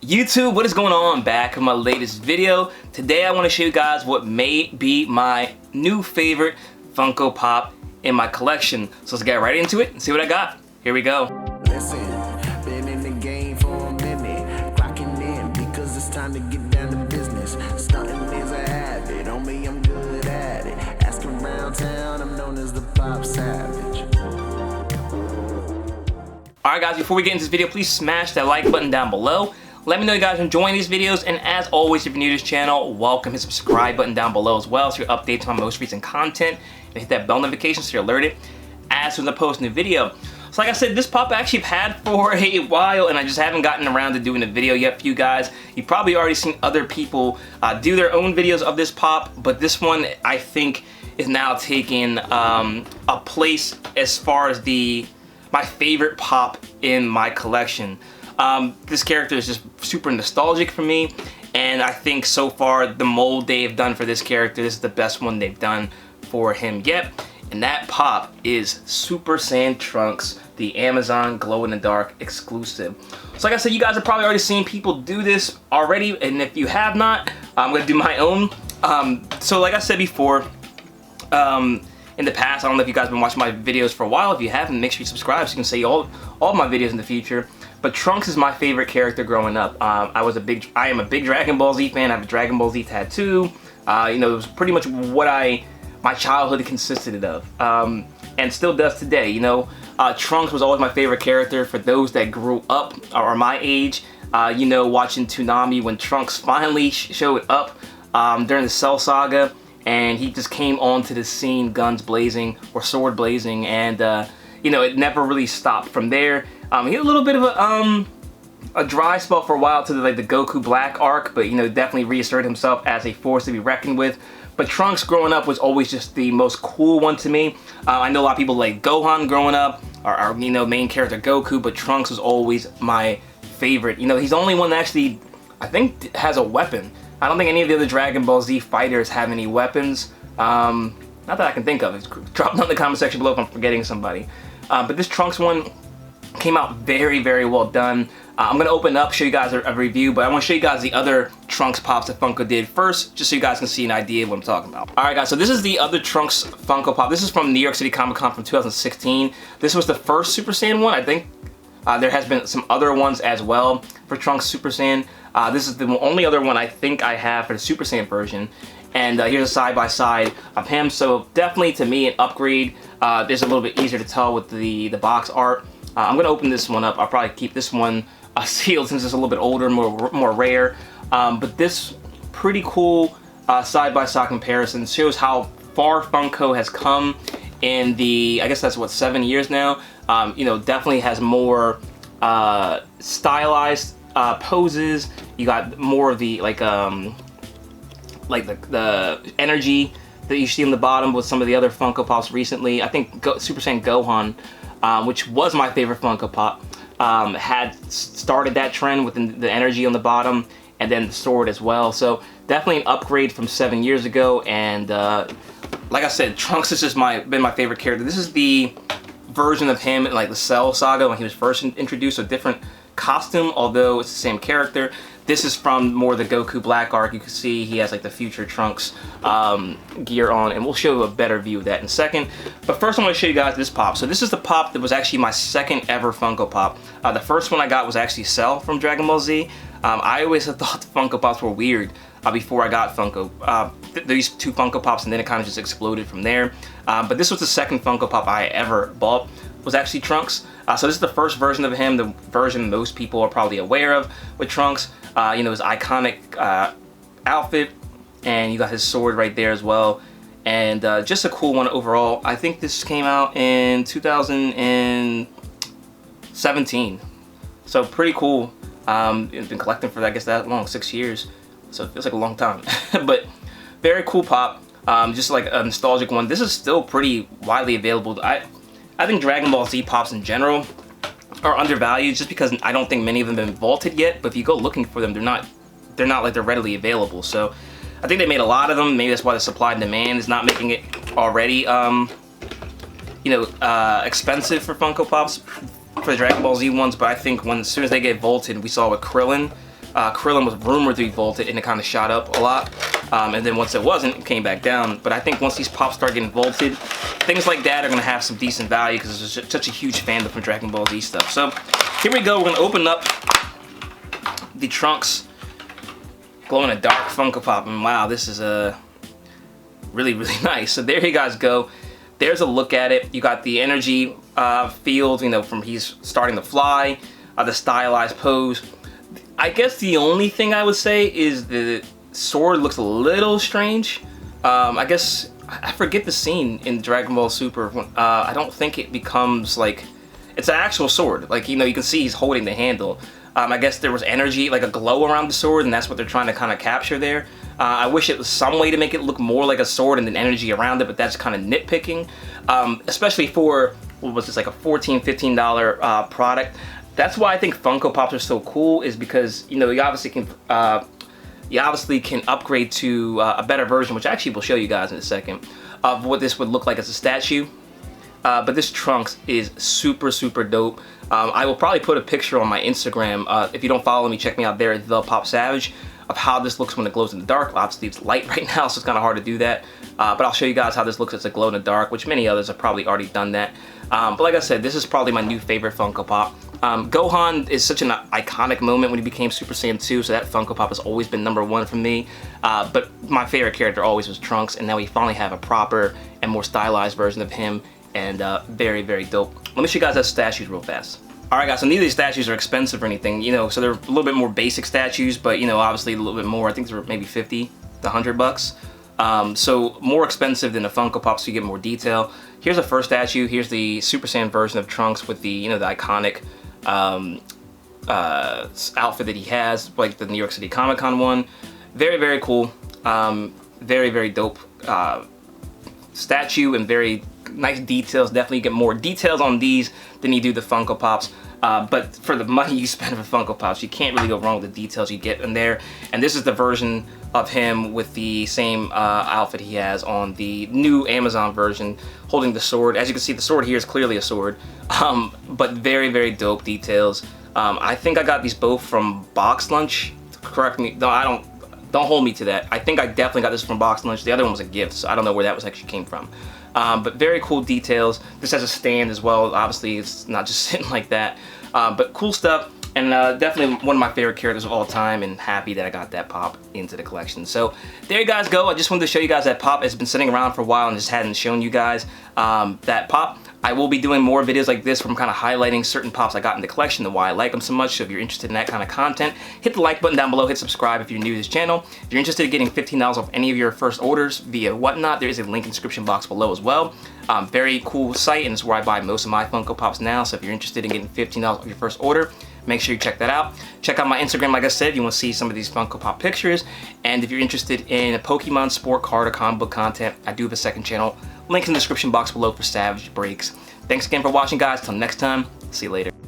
YouTube, what is going on? Back with my latest video. Today I want to show you guys what may be my new favorite Funko Pop in my collection. So let's get right into it and see what I got. Here we go. Listen, been in the game for a minute, clocking in because it's time to get down to business. Stunting is a habit, on me I'm good at it. Asking around town, I'm known as the Popsavage. Alright guys, before we get into this video, please smash that like button down below. Let me know you guys are enjoying these videos, and as always, if you're new to this channel, welcome. Hit the subscribe button down below as well so you're updated to my most recent content, and hit that bell notification so you're alerted as soon as I post a new video. So like I said, this pop I actually have had for a while, and I just haven't gotten around to doing a video yet for you guys. You've probably already seen other people do their own videos of this pop, but this one I think is now taking a place as far as my favorite pop in my collection. This character is just super nostalgic for me, and I think so far the mold they've done for this character, this is the best one they've done for him yet. And that pop is Super Saiyan Trunks, the Amazon glow-in-the-dark exclusive. So like I said, you guys have probably already seen people do this already, and if you have not, I'm gonna do my own. So like I said before, in the past, I don't know if you guys have been watching my videos for a while. If you haven't, make sure you subscribe so you can see all my videos in the future. But Trunks is my favorite character growing up. I am a big Dragon Ball Z fan. I have a Dragon Ball Z tattoo. You know, it was pretty much what my childhood consisted of, and still does today. You know, Trunks was always my favorite character. For those that grew up or my age, you know, watching Toonami when Trunks finally showed up during the Cell Saga, and he just came onto the scene, guns blazing or sword blazing, and you know, it never really stopped from there. He had a little bit of a dry spell for a while to the Goku Black arc, but you know, definitely reasserted himself as a force to be reckoned with. But Trunks growing up was always just the most cool one to me. I know a lot of people like Gohan growing up, or you know, main character Goku, but Trunks was always my favorite. You know, he's the only one that actually, I think, has a weapon. I don't think any of the other Dragon Ball Z fighters have any weapons. Not that I can think of. Drop down in the comment section below if I'm forgetting somebody. But this Trunks one came out very, very well done. I'm going to open up, show you guys a review, but I want to show you guys the other Trunks Pops that Funko did first, just so you guys can see an idea of what I'm talking about. Alright guys, so this is the other Trunks Funko Pop. This is from New York City Comic Con from 2016. This was the first Super Saiyan one. I think there has been some other ones as well for Trunks Super Saiyan. This is the only other one I think I have for the Super Saiyan version. And here's a side-by-side of him, so definitely to me an upgrade. This is a little bit easier to tell with the box art. I'm going to open this one up. I'll probably keep this one sealed since it's a little bit older, more rare. But this pretty cool side-by-side comparison shows how far Funko has come in the, I guess that's what, 7 years now. You know, definitely has more stylized poses. You got more of the the energy that you see on the bottom with some of the other Funko Pops recently. I think Super Saiyan Gohan, which was my favorite Funko Pop, had started that trend with the energy on the bottom, and then the sword as well. So definitely an upgrade from 7 years ago. And like I said, Trunks has just been my favorite character. This is the version of him in like the Cell Saga when he was first introduced, a different costume, although it's the same character. This is from more the Goku Black arc. You can see he has like the future Trunks gear on, and we'll show you a better view of that in a second. But first I want to show you guys this pop. So this is the pop that was actually my second ever Funko Pop. The first one I got was actually Cell from Dragon Ball Z. I always thought the Funko Pops were weird before I got Funko. These two Funko Pops, and then it kind of just exploded from there. But this was the second Funko Pop I ever bought, was actually Trunks. So this is the first version of him, the version most people are probably aware of with Trunks. You know, his iconic outfit, and you got his sword right there as well. And just a cool one overall. I think this came out in 2017. So pretty cool. It's been collecting for, I guess, that long, 6 years. So it feels like a long time. But very cool pop. Just like a nostalgic one. This is still pretty widely available. I think Dragon Ball Z pops in general are undervalued just because I don't think many of them have been vaulted yet, but if you go looking for them, they're not like they're readily available. So I think they made a lot of them. Maybe that's why the supply and demand is not making it already you know, expensive for Funko Pops for the Dragon Ball Z ones. But I think as soon as they get vaulted, we saw with Krillin, Krillin was rumored to be vaulted, and it kind of shot up a lot. And then once it wasn't, it came back down. But I think once these pops start getting vaulted, things like that are going to have some decent value because there's such a huge fandom for Dragon Ball Z stuff. So here we go. We're going to open up the Trunks glow-in-the-dark Funko Pop. And wow, this is really, really nice. So there you guys go. There's a look at it. You got the energy field, you know, from he's starting to fly, the stylized pose. I guess the only thing I would say is the sword looks a little strange. I guess I forget the scene in Dragon Ball Super. I don't think it becomes like it's an actual sword. Like, you know, you can see he's holding the handle. I guess there was energy, like a glow around the sword, and that's what they're trying to kind of capture there. I wish it was some way to make it look more like a sword and then energy around it, but that's kind of nitpicking. Especially for, what was this, like a $14, $15 product. That's why I think Funko Pops are so cool, is because, you know, you obviously can upgrade to a better version, which actually we'll show you guys in a second, of what this would look like as a statue. But this Trunks is super, super dope. I will probably put a picture on my Instagram. If you don't follow me, check me out there at ThePopSavage, of how this looks when it glows in the dark. Obviously it's light right now, so it's kind of hard to do that. But I'll show you guys how this looks as a glow in the dark, which many others have probably already done that. But like I said, this is probably my new favorite Funko Pop. Gohan is such an iconic moment when he became Super Saiyan 2, so that Funko Pop has always been #1 for me. But my favorite character always was Trunks, and now we finally have a proper and more stylized version of him, and very, very dope. Let me show you guys those statues real fast. Alright guys, so neither of these statues are expensive or anything, you know, so they're a little bit more basic statues, but, you know, obviously a little bit more. I think they're maybe 50 to 100 bucks. So more expensive than the Funko Pop, so you get more detail. Here's the first statue. Here's the Super Saiyan version of Trunks with the, you know, the iconic outfit that he has, like the New York City Comic Con one. Very, very cool. Very, very dope statue, and very nice details. Definitely get more details on these than you do the Funko Pops. But for the money you spend for Funko Pops, you can't really go wrong with the details you get in there. And this is the version of him with the same outfit he has on the new Amazon version, holding the sword. As you can see, the sword here is clearly a sword, but very, very dope details. I think I got these both from Box Lunch. Correct me, no, don't hold me to that. I think I definitely got this from Box Lunch. The other one was a gift, so I don't know where that was actually came from. But very cool details. This has a stand as well. Obviously, it's not just sitting like that. But cool stuff, and definitely one of my favorite characters of all time, and happy that I got that pop into the collection. So there you guys go. I just wanted to show you guys that pop. It's been sitting around for a while and just hadn't shown you guys that pop. I will be doing more videos like this from kind of highlighting certain pops I got in the collection and why I like them so much. So if you're interested in that kind of content, hit the like button down below, hit subscribe if you're new to this channel. If you're interested in getting $15 off any of your first orders via Whatnot, there is a link in the description box below as well. Very cool site, and it's where I buy most of my Funko Pops now. So if you're interested in getting $15 off your first order, make sure you check that out. Check out my Instagram, like I said, if you want to see some of these Funko Pop pictures. And if you're interested in Pokemon sport card or comic book content, I do have a second channel. Links in the description box below for Savage Breaks. Thanks again for watching, guys. Till next time, see you later.